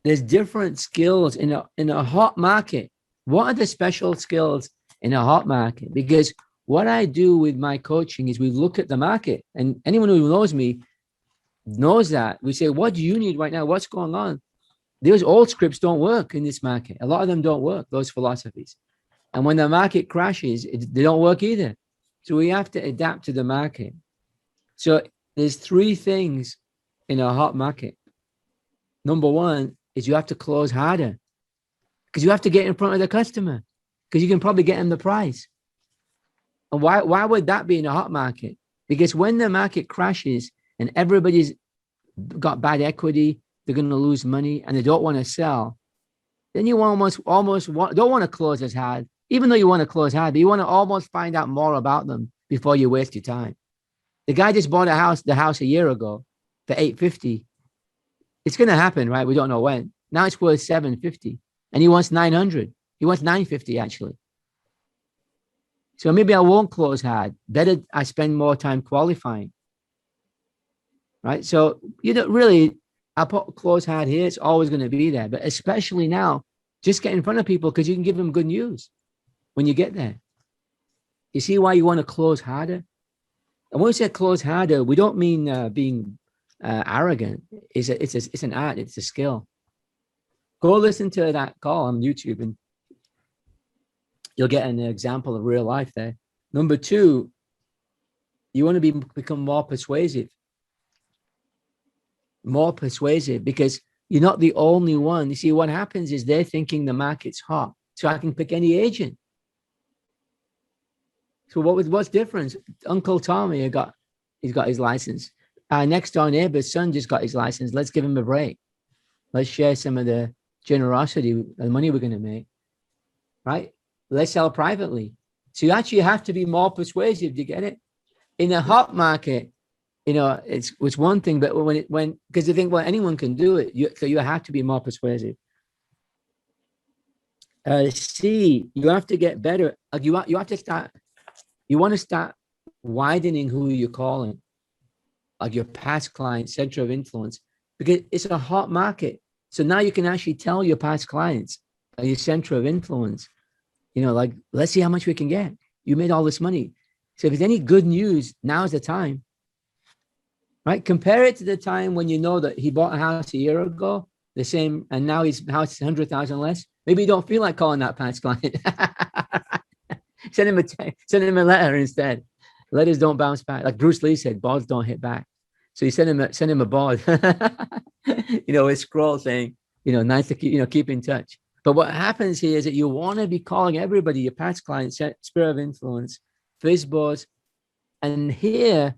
there's different skills in a hot market. What are the special skills in a hot market? Because what I do with my coaching is we look at the market, and anyone who knows me knows that. We say, what do you need right now? What's going on? Those old scripts don't work in this market. A lot of them don't work, those philosophies. And when the market crashes, they don't work either. So we have to adapt to the market. So there's three things in a hot market. Number one is you have to close harder because you have to get in front of the customer because you can probably get them the price. And why would that be in a hot market? Because when the market crashes and everybody's got bad equity, they're going to lose money and they don't want to sell, then you almost don't want to close as hard, even though you want to close hard, but you want to almost find out more about them before you waste your time. The guy just bought the house a year ago for $850. It's going to happen, right? We don't know when. Now it's worth $750 and he wants $900. He wants $950 actually. So maybe I won't close hard. Better I spend more time qualifying, right? So really, I put close hard here. It's always going to be there, but especially now, just get in front of people because you can give them good news when you get there. You see why you want to close harder? And when we say close harder, we don't mean being arrogant. It's an art. It's a skill. Go listen to that call on YouTube and you'll get an example of real life there. Number two, you want to become more persuasive. More persuasive because you're not the only one. You see, what happens is they're thinking the market's hot, so I can pick any agent. So what's different? Uncle Tommy he's got his license. Our next door neighbor's son just got his license. Let's give him a break. Let's share some of the generosity, the money we're going to make, right? Let's sell privately. So you actually have to be more persuasive. Do you get it? In a hot market, it's one thing, but because you think, well, anyone can do it. So you have to be more persuasive. C, you have to get better. Like you have to start. You want to start widening who you're calling, like your past client, center of influence, because it's a hot market. So now you can actually tell your past clients, your center of influence, like, let's see how much we can get. You made all this money. So if there's any good news, now's the time, right? Compare it to the time when you know that he bought a house a year ago, the same, and now his house is 100,000 less. Maybe you don't feel like calling that past client. Send him a letter instead. Letters don't bounce back. Like Bruce Lee said, balls don't hit back. So you send him a board, a scroll saying, nice to keep in touch. But what happens here is that you want to be calling everybody, your past clients, sphere of influence, FSBO'S, and here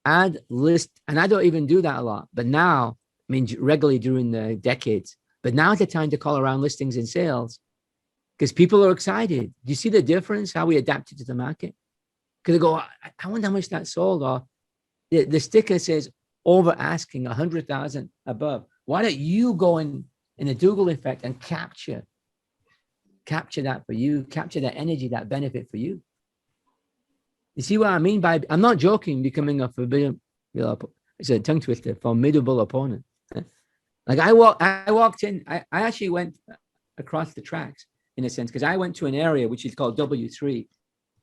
add list. And I don't even do that a lot, but now, regularly during the decades, but now's the time to call around listings and sales because people are excited. Do you see the difference, how we adapted to the market? Because they go, I wonder how much that sold, or the sticker says over asking 100,000 above. Why don't you go in a Duggal effect and capture that for you, capture that energy, that benefit for you? You see what I mean by, I'm not joking, becoming a it's a tongue twister, formidable opponent. Like I walked in, I actually went across the tracks in a sense, because I went to an area which is called W3.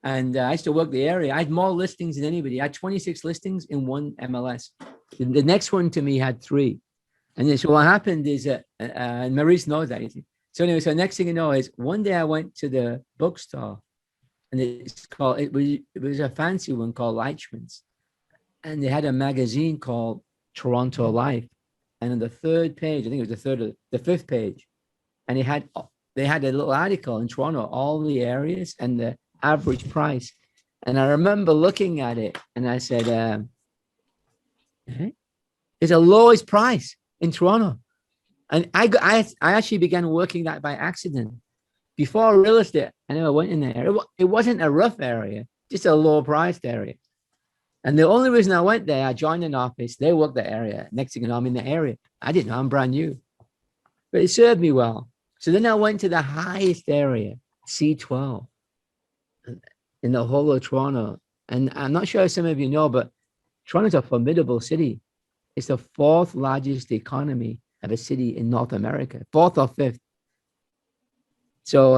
And I used to work the area. I had more listings than anybody. I had 26 listings in one MLS. The next one to me had 3. And then, so what happened is, and Maurice knows that. So anyway, so next thing you know is one day I went to the bookstore and it was a fancy one called Leichman's. And they had a magazine called Toronto Life. And on the 3rd page, I think it was the 5th page. And they had a little article in Toronto, all the areas and the average price. And I remember looking at it and I said, it's the lowest price in Toronto. And I actually began working that by accident. Before real estate, I never went in there. It wasn't a rough area, just a low priced area. And the only reason I went there, I joined an office, they worked the area. Next thing you know, I'm in the area. I didn't know, I'm brand new. But it served me well. So then I went to the highest area, C12, in the whole of Toronto. And I'm not sure if some of you know, but Toronto's a formidable city. It's the 4th largest economy. of a city in North America, fourth or fifth. So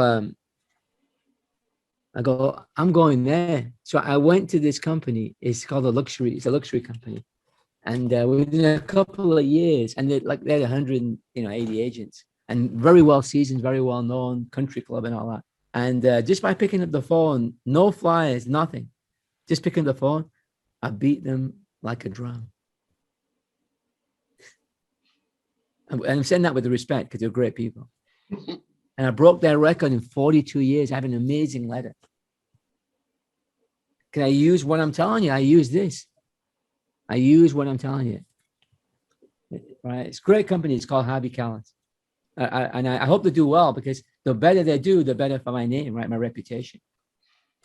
I go, I'm going there. So I went to this company. It's called it's a luxury company. And within a couple of years, and they had 180 agents and very well seasoned, very well known country club and all that. And just by picking up the phone, no flyers, nothing, just picking up the phone, I beat them like a drum. And I'm saying that with respect because they're great people. And I broke their record in 42 years. I have an amazing letter. Can I use what I'm telling you? I use this. I use what I'm telling you. Right? It's a great company. It's called Harvey Callis. I hope they do well because the better they do, the better for my name, right? My reputation.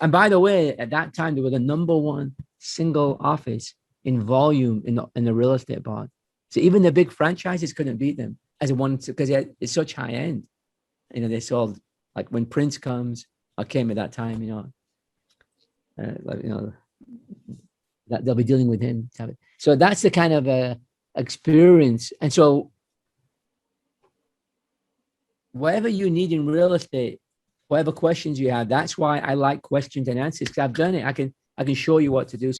And by the way, at that time, they were the #1 single office in volume in the real estate part. So even the big franchises couldn't beat them as one because it's such high end. You know, they sold like when Prince comes or came at that time, that they'll be dealing with him. So that's the kind of experience. And so whatever you need in real estate, whatever questions you have, that's why I like questions and answers because I've done it. I can show you what to do.